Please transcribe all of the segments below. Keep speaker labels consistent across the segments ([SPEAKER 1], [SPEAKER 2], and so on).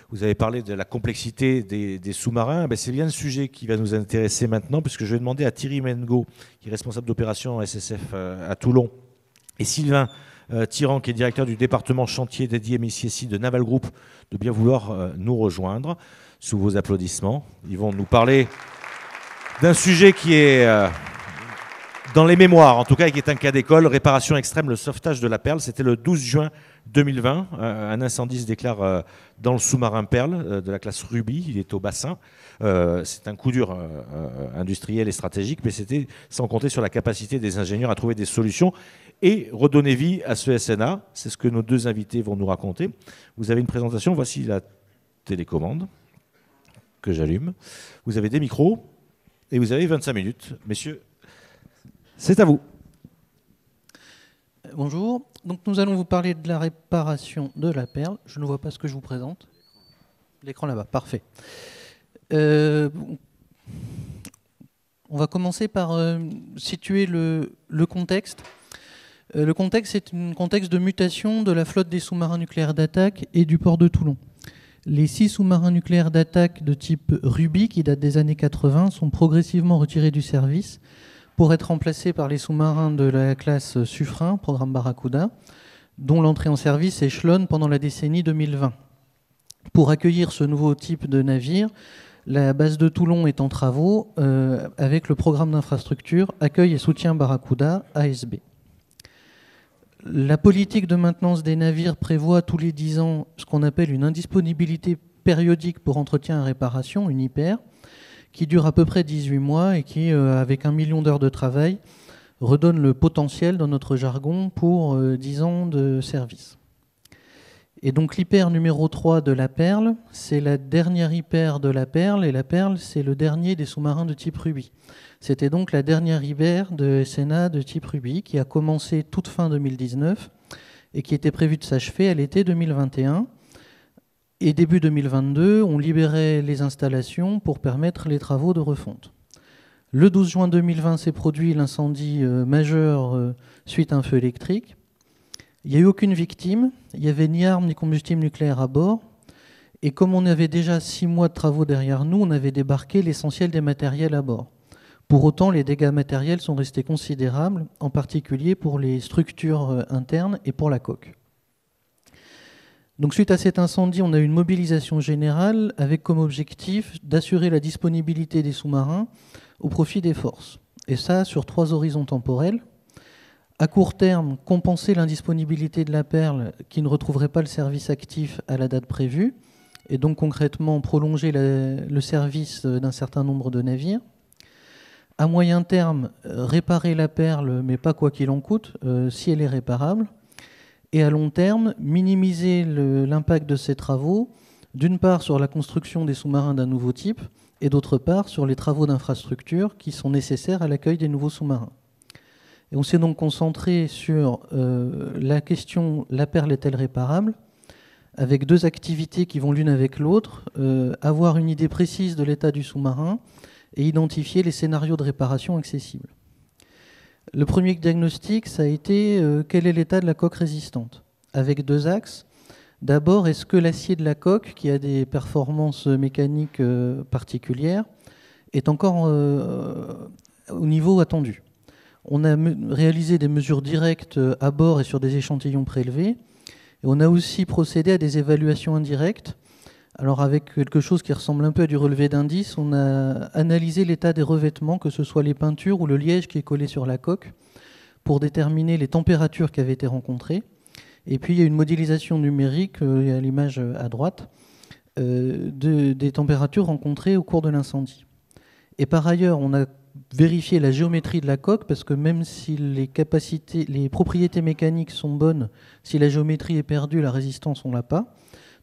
[SPEAKER 1] Vous avez parlé de la complexité des sous-marins. C'est bien le sujet qui va nous intéresser maintenant, puisque je vais demander à Thierry Mengo, qui est responsable d'opération SSF à Toulon, et Sylvain Tyran, qui est directeur du département chantier dédié MICSI de Naval Group, de bien vouloir nous rejoindre sous vos applaudissements. Ils vont nous parler d'un sujet qui est dans les mémoires, en tout cas, qui est un cas d'école, réparation extrême, le sauvetage de la Perle. C'était le 12 juin 2020. Un incendie se déclare dans le sous-marin Perle de la classe Ruby. Il est au bassin. C'est un coup dur industriel et stratégique, mais c'était sans compter sur la capacité des ingénieurs à trouver des solutions et redonner vie à ce SNA. C'est ce que nos deux invités vont nous raconter. Vous avez une présentation. Voici la télécommande que j'allume. Vous avez des micros et vous avez 25 minutes. Messieurs, c'est à vous.
[SPEAKER 2] Bonjour. Donc nous allons vous parler de la réparation de la Perle. Je ne vois pas ce que je vous présente. L'écran là-bas, parfait. On va commencer par situer le contexte. Le contexte, c'est un contexte de mutation de la flotte des sous-marins nucléaires d'attaque et du port de Toulon. Les 6 sous-marins nucléaires d'attaque de type Ruby, qui datent des années 80, sont progressivement retirés du service pour être remplacés par les sous-marins de la classe Suffren, programme Barracuda, dont l'entrée en service échelonne pendant la décennie 2020. Pour accueillir ce nouveau type de navire, la base de Toulon est en travaux avec le programme d'infrastructure Accueil et soutien Barracuda, ASB. La politique de maintenance des navires prévoit tous les 10 ans ce qu'on appelle une indisponibilité périodique pour entretien et réparation, une IPER, qui dure à peu près 18 mois et qui, avec 1 million d'heures de travail, redonne le potentiel, dans notre jargon, pour 10 ans de service. Et donc l'IPER numéro 3 de la Perle, c'est la dernière IPER de la Perle, et la Perle, c'est le dernier des sous-marins de type Ruby. C'était donc la dernière IPER de SNA de type Ruby, qui a commencé toute fin 2019 et qui était prévue de s'achever à l'été 2021. Et début 2022, on libérait les installations pour permettre les travaux de refonte. Le 12 juin 2020 s'est produit l'incendie majeur suite à un feu électrique. Il n'y a eu aucune victime, il n'y avait ni armes ni combustible nucléaire à bord. Et comme on avait déjà 6 mois de travaux derrière nous, on avait débarqué l'essentiel des matériels à bord. Pour autant, les dégâts matériels sont restés considérables, en particulier pour les structures internes et pour la coque. Donc, suite à cet incendie, on a eu une mobilisation générale avec comme objectif d'assurer la disponibilité des sous-marins au profit des forces. Et ça, sur 3 horizons temporels. À court terme, compenser l'indisponibilité de la Perle qui ne retrouverait pas le service actif à la date prévue, et donc concrètement prolonger le service d'un certain nombre de navires. À moyen terme, réparer la Perle, mais pas quoi qu'il en coûte, si elle est réparable. Et à long terme, minimiser l'impact de ces travaux, d'une part sur la construction des sous-marins d'un nouveau type, et d'autre part sur les travaux d'infrastructure qui sont nécessaires à l'accueil des nouveaux sous-marins. Et on s'est donc concentré sur la question « la Perle est-elle réparable ?», avec 2 activités qui vont l'une avec l'autre, avoir une idée précise de l'état du sous-marin et identifier les scénarios de réparation accessibles. Le premier diagnostic, ça a été quel est l'état de la coque résistante, avec 2 axes. D'abord, est-ce que l'acier de la coque, qui a des performances mécaniques particulières, est encore au niveau attendu ? On a réalisé des mesures directes à bord et sur des échantillons prélevés. Et on a aussi procédé à des évaluations indirectes. Alors avec quelque chose qui ressemble un peu à du relevé d'indices, on a analysé l'état des revêtements, que ce soit les peintures ou le liège qui est collé sur la coque, pour déterminer les températures qui avaient été rencontrées. Et puis il y a une modélisation numérique, à l'image à droite, des températures rencontrées au cours de l'incendie. Et par ailleurs, on a vérifier la géométrie de la coque, parce que même si les propriétés mécaniques sont bonnes, si la géométrie est perdue, la résistance, on ne l'a pas.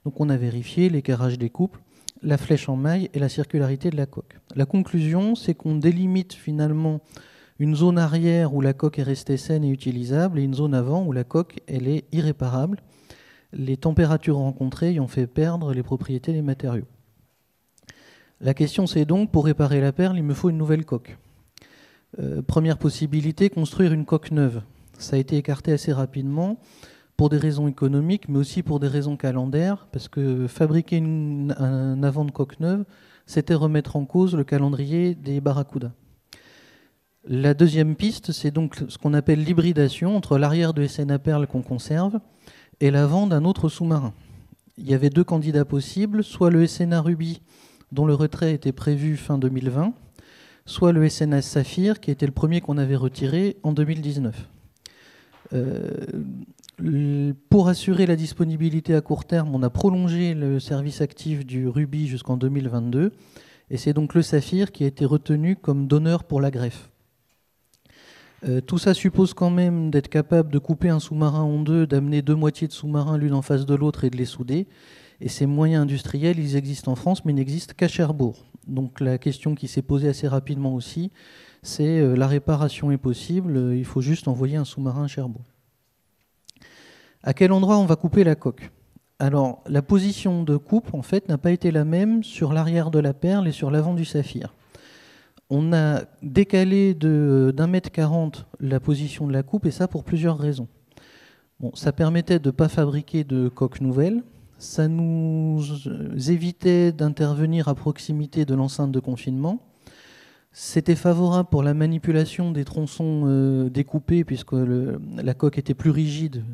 [SPEAKER 2] Donc on a vérifié l'équerrage des couples, la flèche en maille et la circularité de la coque. La conclusion, c'est qu'on délimite finalement une zone arrière où la coque est restée saine et utilisable, et une zone avant où la coque elle est irréparable, les températures rencontrées ayant fait perdre les propriétés des matériaux. La question, c'est donc, pour réparer la Perle, il me faut une nouvelle coque. Première possibilité, construire une coque neuve. Ça a été écarté assez rapidement pour des raisons économiques, mais aussi pour des raisons calendaires, parce que fabriquer un avant de coque neuve, c'était remettre en cause le calendrier des barracudas. La deuxième piste, c'est donc ce qu'on appelle l'hybridation entre l'arrière de SNA Perle qu'on conserve et l'avant d'un autre sous-marin. Il y avait deux candidats possibles, soit le SNA Ruby, dont le retrait était prévu fin 2020, soit le SNA Saphir, qui était le premier qu'on avait retiré en 2019. Pour assurer la disponibilité à court terme, on a prolongé le service actif du Ruby jusqu'en 2022, et c'est donc le Saphir qui a été retenu comme donneur pour la greffe. Tout ça suppose quand même d'être capable de couper un sous-marin en deux, d'amener deux moitiés de sous-marin l'une en face de l'autre et de les souder. Et ces moyens industriels, ils existent en France, mais ils n'existent qu'à Cherbourg. Donc la question qui s'est posée assez rapidement aussi, c'est la réparation est possible, il faut juste envoyer un sous-marin à Cherbourg. À quel endroit on va couper la coque? Alors la position de coupe, en fait, n'a pas été la même sur l'arrière de la Perle et sur l'avant du Saphir. On a décalé d'1,40 m la position de la coupe, et ça pour plusieurs raisons. Bon, ça permettait de ne pas fabriquer de coque nouvelle, ça nous évitait d'intervenir à proximité de l'enceinte de confinement, c'était favorable pour la manipulation des tronçons découpés, puisque la coque était plus rigide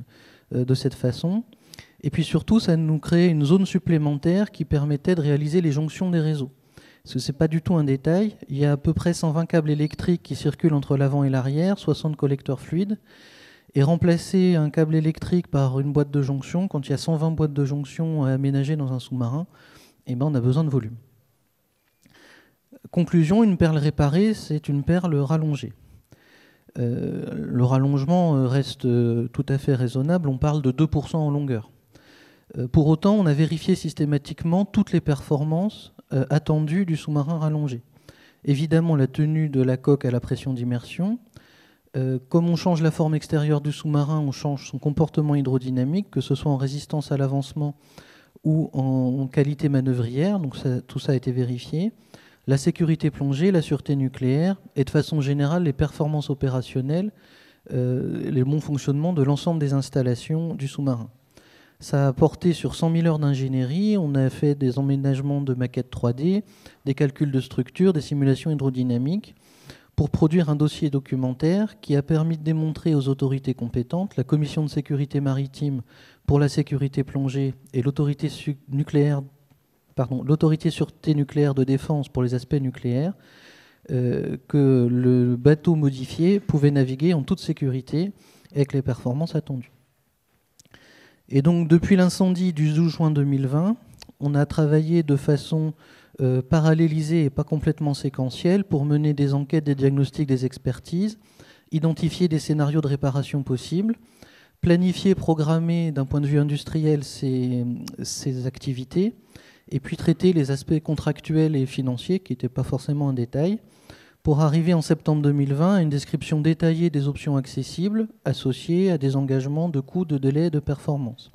[SPEAKER 2] de cette façon, et puis surtout ça nous créait une zone supplémentaire qui permettait de réaliser les jonctions des réseaux. Parce que ce n'est pas du tout un détail, il y a à peu près 120 câbles électriques qui circulent entre l'avant et l'arrière, 60 collecteurs fluides, et remplacer un câble électrique par une boîte de jonction, quand il y a 120 boîtes de jonction aménagées dans un sous-marin, eh ben on a besoin de volume. Conclusion, une perle réparée, c'est une perle rallongée. Le rallongement reste tout à fait raisonnable, on parle de 2% en longueur. Pour autant, on a vérifié systématiquement toutes les performances attendues du sous-marin rallongé. Évidemment, la tenue de la coque à la pression d'immersion. Comme on change la forme extérieure du sous-marin, on change son comportement hydrodynamique, que ce soit en résistance à l'avancement ou en qualité manœuvrière. Donc tout ça a été vérifié. La sécurité plongée, la sûreté nucléaire et de façon générale les performances opérationnelles, les bons fonctionnements de l'ensemble des installations du sous-marin. Ça a porté sur 100 000 heures d'ingénierie, on a fait des emménagements de maquettes 3D, des calculs de structure, des simulations hydrodynamiques, pour produire un dossier documentaire qui a permis de démontrer aux autorités compétentes, la Commission de sécurité maritime pour la sécurité plongée et l'autorité sûreté nucléaire de défense pour les aspects nucléaires, que le bateau modifié pouvait naviguer en toute sécurité avec les performances attendues. Et donc, depuis l'incendie du 12 juin 2020, on a travaillé de façon parallélisée et pas complètement séquentielle pour mener des enquêtes, des diagnostics, des expertises, identifier des scénarios de réparation possibles, planifier, programmer d'un point de vue industriel ces activités, et puis traiter les aspects contractuels et financiers, qui n'étaient pas forcément un détail, pour arriver en septembre 2020 à une description détaillée des options accessibles associées à des engagements de coûts, de délais et de performance.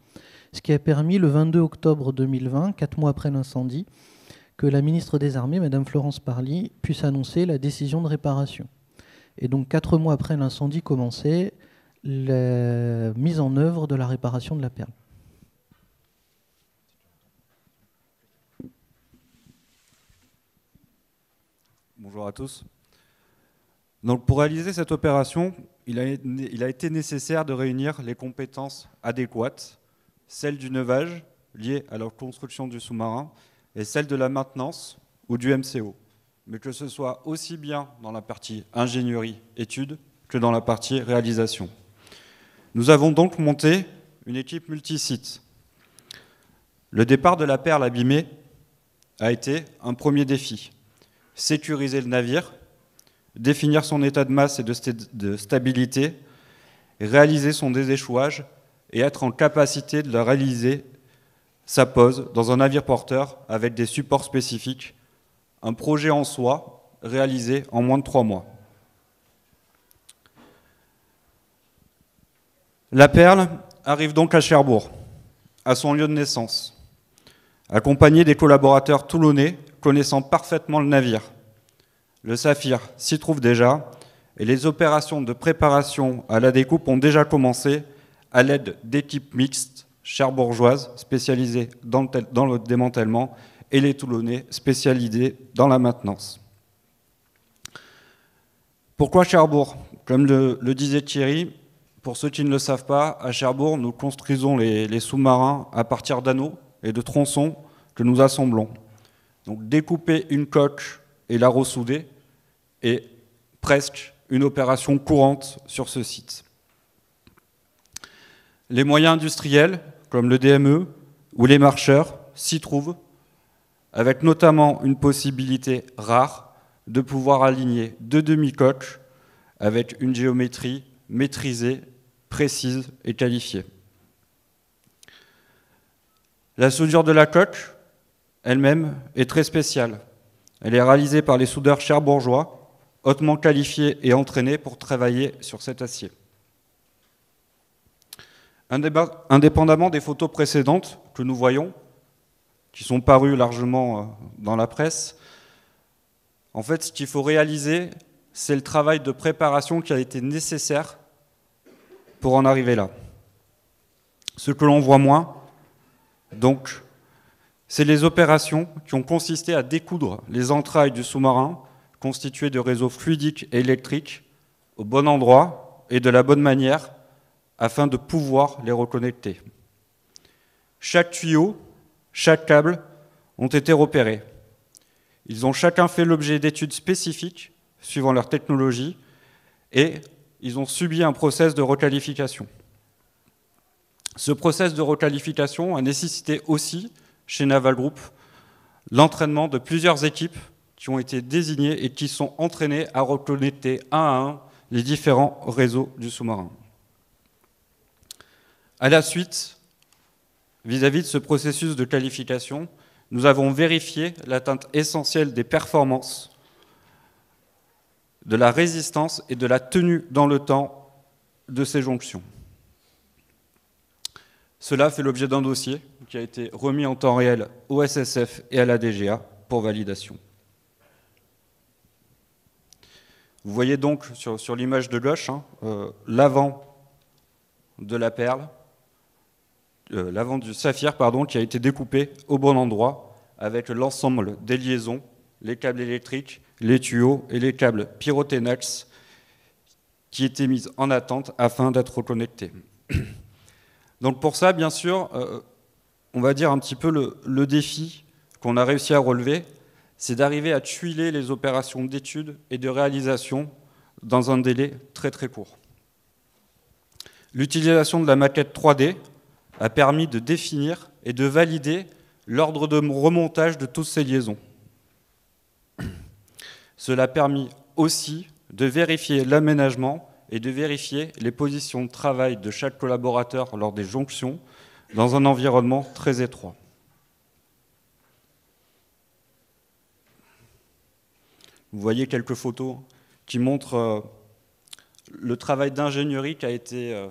[SPEAKER 2] Ce qui a permis, le 22 octobre 2020, 4 mois après l'incendie, que la ministre des Armées, Mme Florence Parly, puisse annoncer la décision de réparation. Et donc 4 mois après l'incendie commençait la mise en œuvre de la réparation de la Perle.
[SPEAKER 3] Bonjour à tous. Donc pour réaliser cette opération, il a été nécessaire de réunir les compétences adéquates, celles du neuvage, liées à la construction du sous-marin, et celles de la maintenance ou du MCO. Mais que ce soit aussi bien dans la partie ingénierie, études, que dans la partie réalisation. Nous avons donc monté une équipe multisite. Le départ de la Perle abîmée a été un premier défi. Sécuriser le navire, définir son état de masse et de stabilité, réaliser son déséchouage et être en capacité de réaliser sa pose dans un navire porteur avec des supports spécifiques, un projet en soi réalisé en moins de 3 mois. La Perle arrive donc à Cherbourg, à son lieu de naissance, accompagnée des collaborateurs toulonnais connaissant parfaitement le navire. Le Saphir s'y trouve déjà et les opérations de préparation à la découpe ont déjà commencé à l'aide d'équipes mixtes cherbourgeoises spécialisées dans le démantèlement et les Toulonnais spécialisés dans la maintenance. Pourquoi Cherbourg? Comme le disait Thierry, pour ceux qui ne le savent pas, à Cherbourg, nous construisons les sous-marins à partir d'anneaux et de tronçons que nous assemblons. Donc découper une coque et la ressouder est presque une opération courante sur ce site. Les moyens industriels, comme le DME ou les marcheurs, s'y trouvent, avec notamment une possibilité rare de pouvoir aligner deux demi-coques avec une géométrie maîtrisée, précise et qualifiée. La soudure de la coque elle-même est très spéciale. Elle est réalisée par les soudeurs cherbourgeois, hautement qualifiés et entraînés pour travailler sur cet acier. Indépendamment des photos précédentes que nous voyons, qui sont parues largement dans la presse, en fait, ce qu'il faut réaliser, c'est le travail de préparation qui a été nécessaire pour en arriver là. Ce que l'on voit moins, donc, c'est les opérations qui ont consisté à découdre les entrailles du sous-marin, constituées de réseaux fluidiques et électriques, au bon endroit et de la bonne manière, afin de pouvoir les reconnecter. Chaque tuyau, chaque câble ont été repérés. Ils ont chacun fait l'objet d'études spécifiques, suivant leur technologie, et ils ont subi un process de requalification. Ce process de requalification a nécessité aussi, chez Naval Group, l'entraînement de plusieurs équipes qui ont été désignées et qui sont entraînées à reconnecter un à un les différents réseaux du sous-marin. À la suite, vis-à-vis de ce processus de qualification, nous avons vérifié l'atteinte essentielle des performances, de la résistance et de la tenue dans le temps de ces jonctions. Cela fait l'objet d'un dossier qui a été remis en temps réel au SSF et à la DGA pour validation. Vous voyez donc sur l'image de gauche l'avant de la perle, l'avant du saphir, qui a été découpé au bon endroit avec l'ensemble des liaisons, les câbles électriques, les tuyaux et les câbles Pyrotenax qui étaient mis en attente afin d'être reconnectés. Donc pour ça, bien sûr, on va dire un petit peu le défi qu'on a réussi à relever, c'est d'arriver à tuiler les opérations d'étude et de réalisation dans un délai très très court. L'utilisation de la maquette 3D a permis de définir et de valider l'ordre de remontage de toutes ces liaisons. Cela a permis aussi de vérifier l'aménagement et de vérifier les positions de travail de chaque collaborateur lors des jonctions dans un environnement très étroit. Vous voyez quelques photos qui montrent le travail d'ingénierie qui a été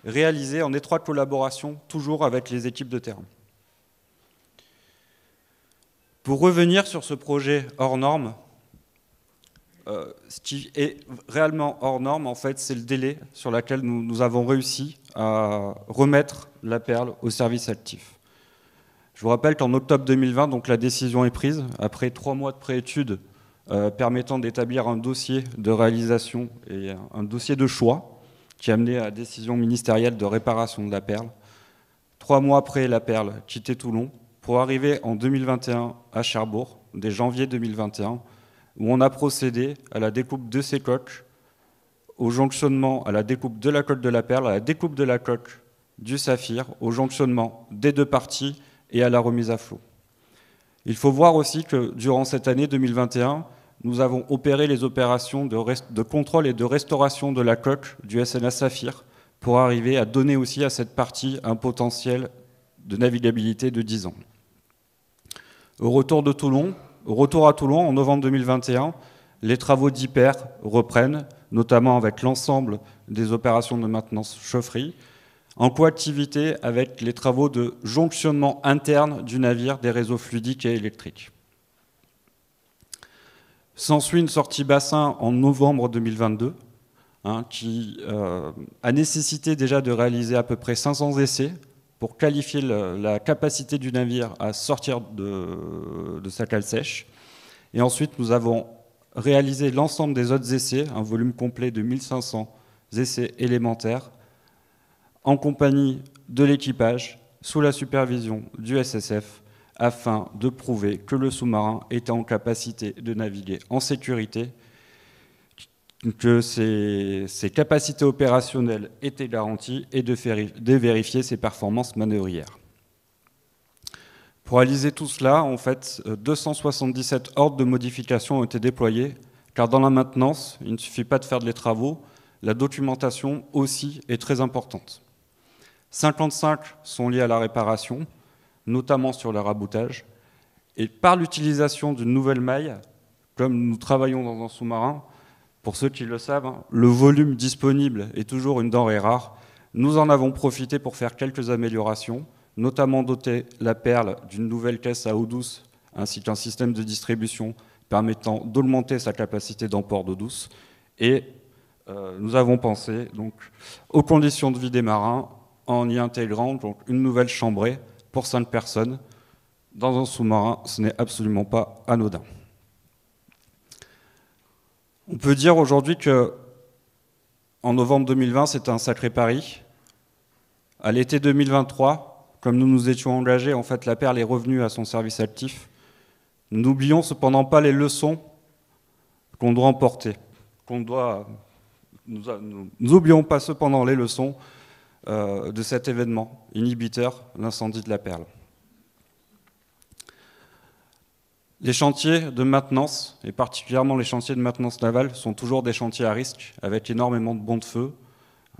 [SPEAKER 3] réalisé en étroite collaboration, toujours avec les équipes de terrain. Pour revenir sur ce projet hors norme, ce qui est réellement hors norme, en fait, c'est le délai sur lequel nous avons réussi à remettre la perle au service actif. Je vous rappelle qu'en octobre 2020, donc, la décision est prise, après 3 mois de préétude permettant d'établir un dossier de réalisation et un dossier de choix qui a amené à la décision ministérielle de réparation de la perle. 3 mois après, la perle quittait Toulon pour arriver en 2021 à Cherbourg, dès janvier 2021, où on a procédé à la découpe de ces coques, au jonctionnement, à la découpe de la coque de la perle, à la découpe de la coque du saphir, au jonctionnement des deux parties et à la remise à flot. Il faut voir aussi que durant cette année 2021, nous avons opéré les opérations de contrôle et de restauration de la coque du SNA Saphir pour arriver à donner aussi à cette partie un potentiel de navigabilité de 10 ans. Au retour à Toulon, en novembre 2021, les travaux d'hyper reprennent, notamment avec l'ensemble des opérations de maintenance chaufferie, en coactivité avec les travaux de jonctionnement interne du navire des réseaux fluidiques et électriques. S'ensuit une sortie bassin en novembre 2022, hein, qui a nécessité déjà de réaliser à peu près 500 essais pour qualifier la capacité du navire à sortir de sa cale sèche. Et ensuite, nous avons réalisé l'ensemble des autres essais, un volume complet de 1500 essais élémentaires, en compagnie de l'équipage, sous la supervision du SSF, afin de prouver que le sous-marin était en capacité de naviguer en sécurité, que ses capacités opérationnelles étaient garanties et de vérifier ses performances manœuvrières. Pour réaliser tout cela, en fait, 277 ordres de modification ont été déployés, car dans la maintenance, il ne suffit pas de faire des travaux, la documentation aussi est très importante. 55 sont liés à la réparation, notamment sur le raboutage, et par l'utilisation d'une nouvelle maille, comme nous travaillons dans un sous-marin, pour ceux qui le savent, le volume disponible est toujours une denrée rare. Nous en avons profité pour faire quelques améliorations, notamment doter la perle d'une nouvelle caisse à eau douce, ainsi qu'un système de distribution permettant d'augmenter sa capacité d'emport d'eau douce. Et nous avons pensé donc, aux conditions de vie des marins en y intégrant donc, une nouvelle chambrée pour 5 personnes. Dans un sous-marin, ce n'est absolument pas anodin. On peut dire aujourd'hui qu'en novembre 2020, c'était un sacré pari. À l'été 2023, comme nous nous étions engagés, en fait, la perle est revenue à son service actif. N'oublions cependant pas les leçons qu'on doit emporter. N'oublions pas cependant les leçons de cet événement inhibiteur, l'incendie de la perle. Les chantiers de maintenance, et particulièrement les chantiers de maintenance navale, sont toujours des chantiers à risque, avec énormément de bons de feu,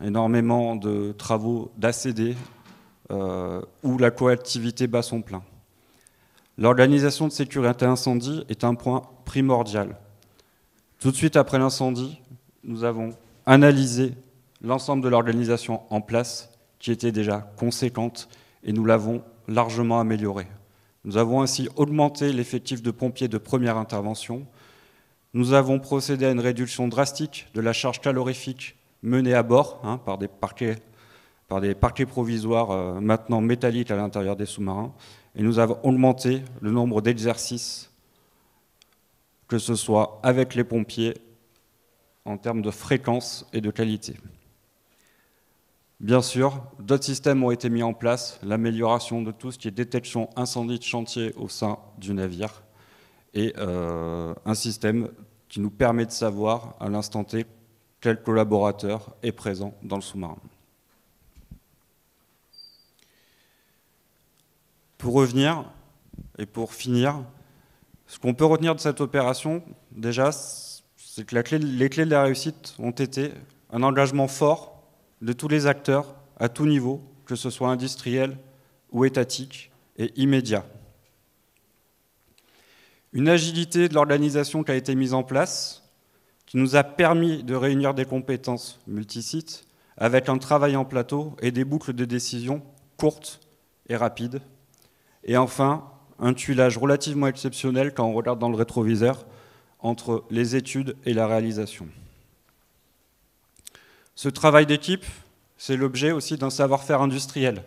[SPEAKER 3] énormément de travaux d'ACD, où la coactivité bat son plein. L'organisation de sécurité incendie est un point primordial. Tout de suite après l'incendie, nous avons analysé l'ensemble de l'organisation en place, qui était déjà conséquente, et nous l'avons largement améliorée. Nous avons ainsi augmenté l'effectif de pompiers de première intervention. Nous avons procédé à une réduction drastique de la charge calorifique menée à bord par des parquets provisoires maintenant métalliques à l'intérieur des sous-marins. Et nous avons augmenté le nombre d'exercices, que ce soit avec les pompiers, en termes de fréquence et de qualité. Bien sûr, d'autres systèmes ont été mis en place, l'amélioration de tout ce qui est détection incendie de chantier au sein du navire, et un système qui nous permet de savoir à l'instant T quel collaborateur est présent dans le sous-marin. Pour revenir et pour finir, ce qu'on peut retenir de cette opération, déjà, c'est que les clés de la réussite ont été un engagement fort de tous les acteurs à tout niveau, que ce soit industriel ou étatique, et immédiat. Une agilité de l'organisation qui a été mise en place, qui nous a permis de réunir des compétences multisites, avec un travail en plateau et des boucles de décision courtes et rapides. Et enfin, un tuilage relativement exceptionnel quand on regarde dans le rétroviseur entre les études et la réalisation. Ce travail d'équipe, c'est l'objet aussi d'un savoir-faire industriel.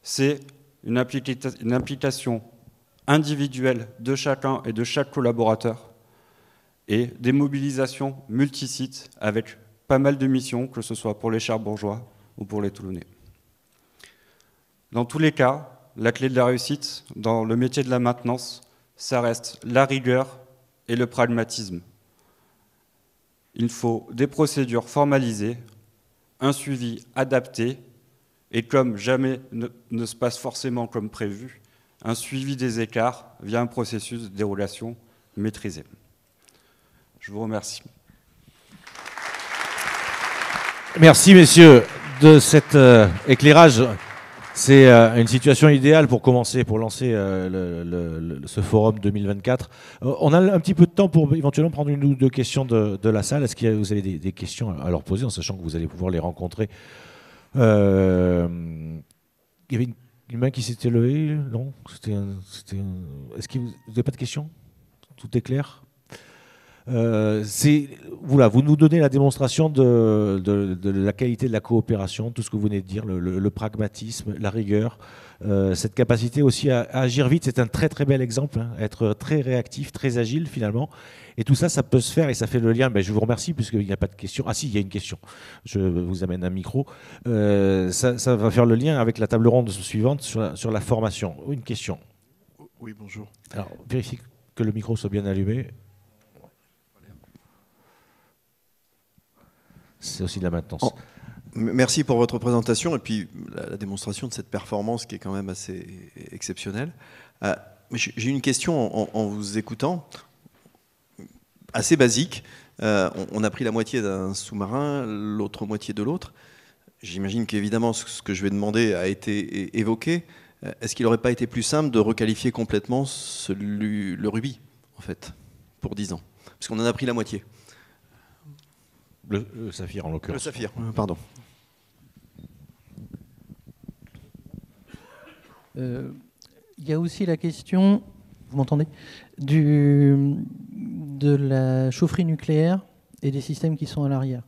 [SPEAKER 3] C'est une implication individuelle de chacun et de chaque collaborateur et des mobilisations multisites avec pas mal de missions, que ce soit pour les Cherbourgeois ou pour les Toulonnais. Dans tous les cas, la clé de la réussite dans le métier de la maintenance, ça reste la rigueur et le pragmatisme. Il faut des procédures formalisées, un suivi adapté, et comme jamais ne se passe forcément comme prévu, un suivi des écarts via un processus de déroulation maîtrisé. Je vous remercie.
[SPEAKER 1] Merci, messieurs, de cet éclairage. C'est une situation idéale pour commencer, pour lancer ce forum 2024. On a un petit peu de temps pour éventuellement prendre une ou deux questions de la salle. Est-ce que vous avez des questions à leur poser, en sachant que vous allez pouvoir les rencontrer? Il y avait une main qui s'était levée? Non? Est-ce que vous n'avez pas de questions? Tout est clair? Voilà, vous nous donnez la démonstration de la qualité de la coopération, tout ce que vous venez de dire, le pragmatisme, la rigueur, cette capacité aussi à agir vite. C'est un très très bel exemple, hein, être très réactif, très agile finalement. Et tout ça, ça peut se faire et ça fait le lien. Ben, je vous remercie puisqu'il n'y a pas de question. Ah si, il y a une question. Je vous amène un micro. Ça va faire le lien avec la table ronde suivante sur la formation. Une question.
[SPEAKER 4] Oui, bonjour.
[SPEAKER 1] Alors, vérifiez que le micro soit bien allumé. C'est aussi de la maintenance.
[SPEAKER 4] Merci pour votre présentation et puis la démonstration de cette performance qui est quand même assez exceptionnelle. J'ai une question en vous écoutant, assez basique. On a pris la moitié d'un sous-marin, l'autre moitié de l'autre. J'imagine qu'évidemment ce que je vais demander a été évoqué. Est-ce qu'il n'aurait pas été plus simple de requalifier complètement le rubis, en fait, pour 10 ans? Parce qu'on en a pris la moitié.
[SPEAKER 1] Le saphir, en l'occurrence.
[SPEAKER 4] Le saphir, pardon.
[SPEAKER 2] Il y a aussi la question, vous m'entendez, de la chaufferie nucléaire et des systèmes qui sont à l'arrière.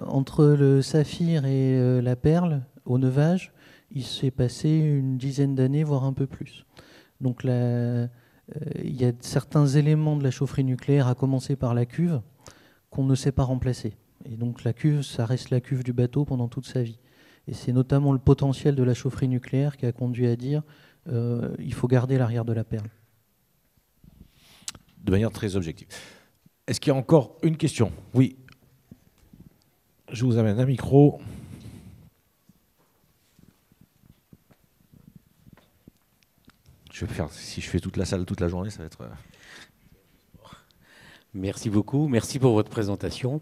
[SPEAKER 2] Entre le saphir et la perle, au neuvage, il s'est passé une dizaine d'années, voire un peu plus. Donc il y a certains éléments de la chaufferie nucléaire, à commencer par la cuve, qu'on ne sait pas remplacer. Et donc la cuve, ça reste la cuve du bateau pendant toute sa vie. Et c'est notamment le potentiel de la chaufferie nucléaire qui a conduit à dire il faut garder l'arrière de la perle.
[SPEAKER 1] De manière très objective. Est-ce qu'il y a encore une question? Oui. Je vous amène un micro. Si je fais toute la salle toute la journée, ça va être...
[SPEAKER 5] Merci beaucoup, merci pour votre présentation.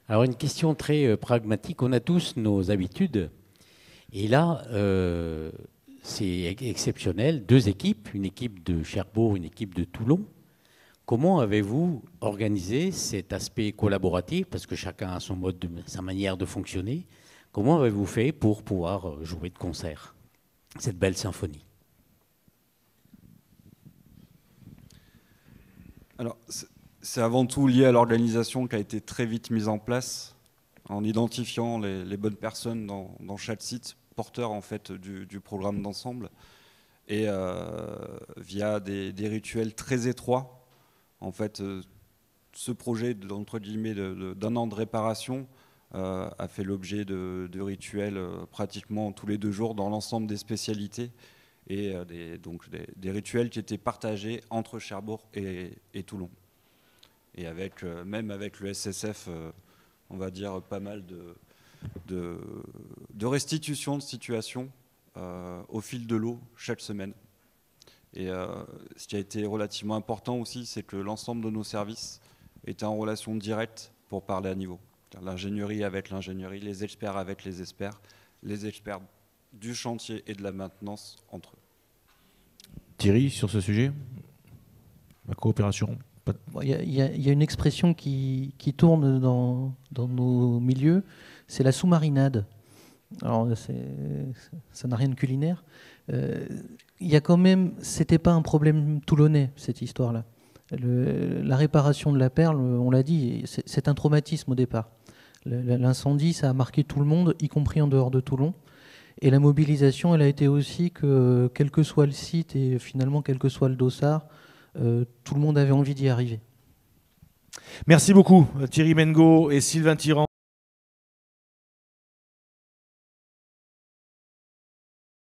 [SPEAKER 5] Alors une question très pragmatique, on a tous nos habitudes et là c'est exceptionnel, 2 équipes, une équipe de Cherbourg, une équipe de Toulon. Comment avez-vous organisé cet aspect collaboratif, parce que chacun a son mode, sa manière de fonctionner, comment avez-vous fait pour pouvoir jouer de concert cette belle symphonie?
[SPEAKER 3] Alors, c'est avant tout lié à l'organisation qui a été très vite mise en place, en identifiant les bonnes personnes dans chaque site, porteur en fait du programme d'ensemble, et via des rituels très étroits. En fait, ce projet entre guillemets d'un an de réparation a fait l'objet de rituels pratiquement tous les 2 jours dans l'ensemble des spécialités, et des rituels qui étaient partagés entre Cherbourg et Toulon. Et même avec le SSF, on va dire pas mal de restitution de situation au fil de l'eau chaque semaine. Et ce qui a été relativement important aussi, c'est que l'ensemble de nos services étaient en relation directe pour parler à niveau. L'ingénierie avec l'ingénierie, les experts avec les experts du chantier et de la maintenance entre eux.
[SPEAKER 1] Thierry, sur ce sujet, la coopération.
[SPEAKER 2] Il y a une expression qui tourne dans nos milieux, c'est la sous-marinade. Alors, ça n'a rien de culinaire. Il y a quand même, c'était pas un problème toulonnais, cette histoire-là. La réparation de la perle, on l'a dit, c'est un traumatisme au départ. L'incendie, ça a marqué tout le monde, y compris en dehors de Toulon. Et la mobilisation, elle a été aussi que, quel que soit le site et finalement quel que soit le dossard, tout le monde avait envie d'y arriver.
[SPEAKER 1] Merci beaucoup Thierry Mengo et Sylvain Tirant.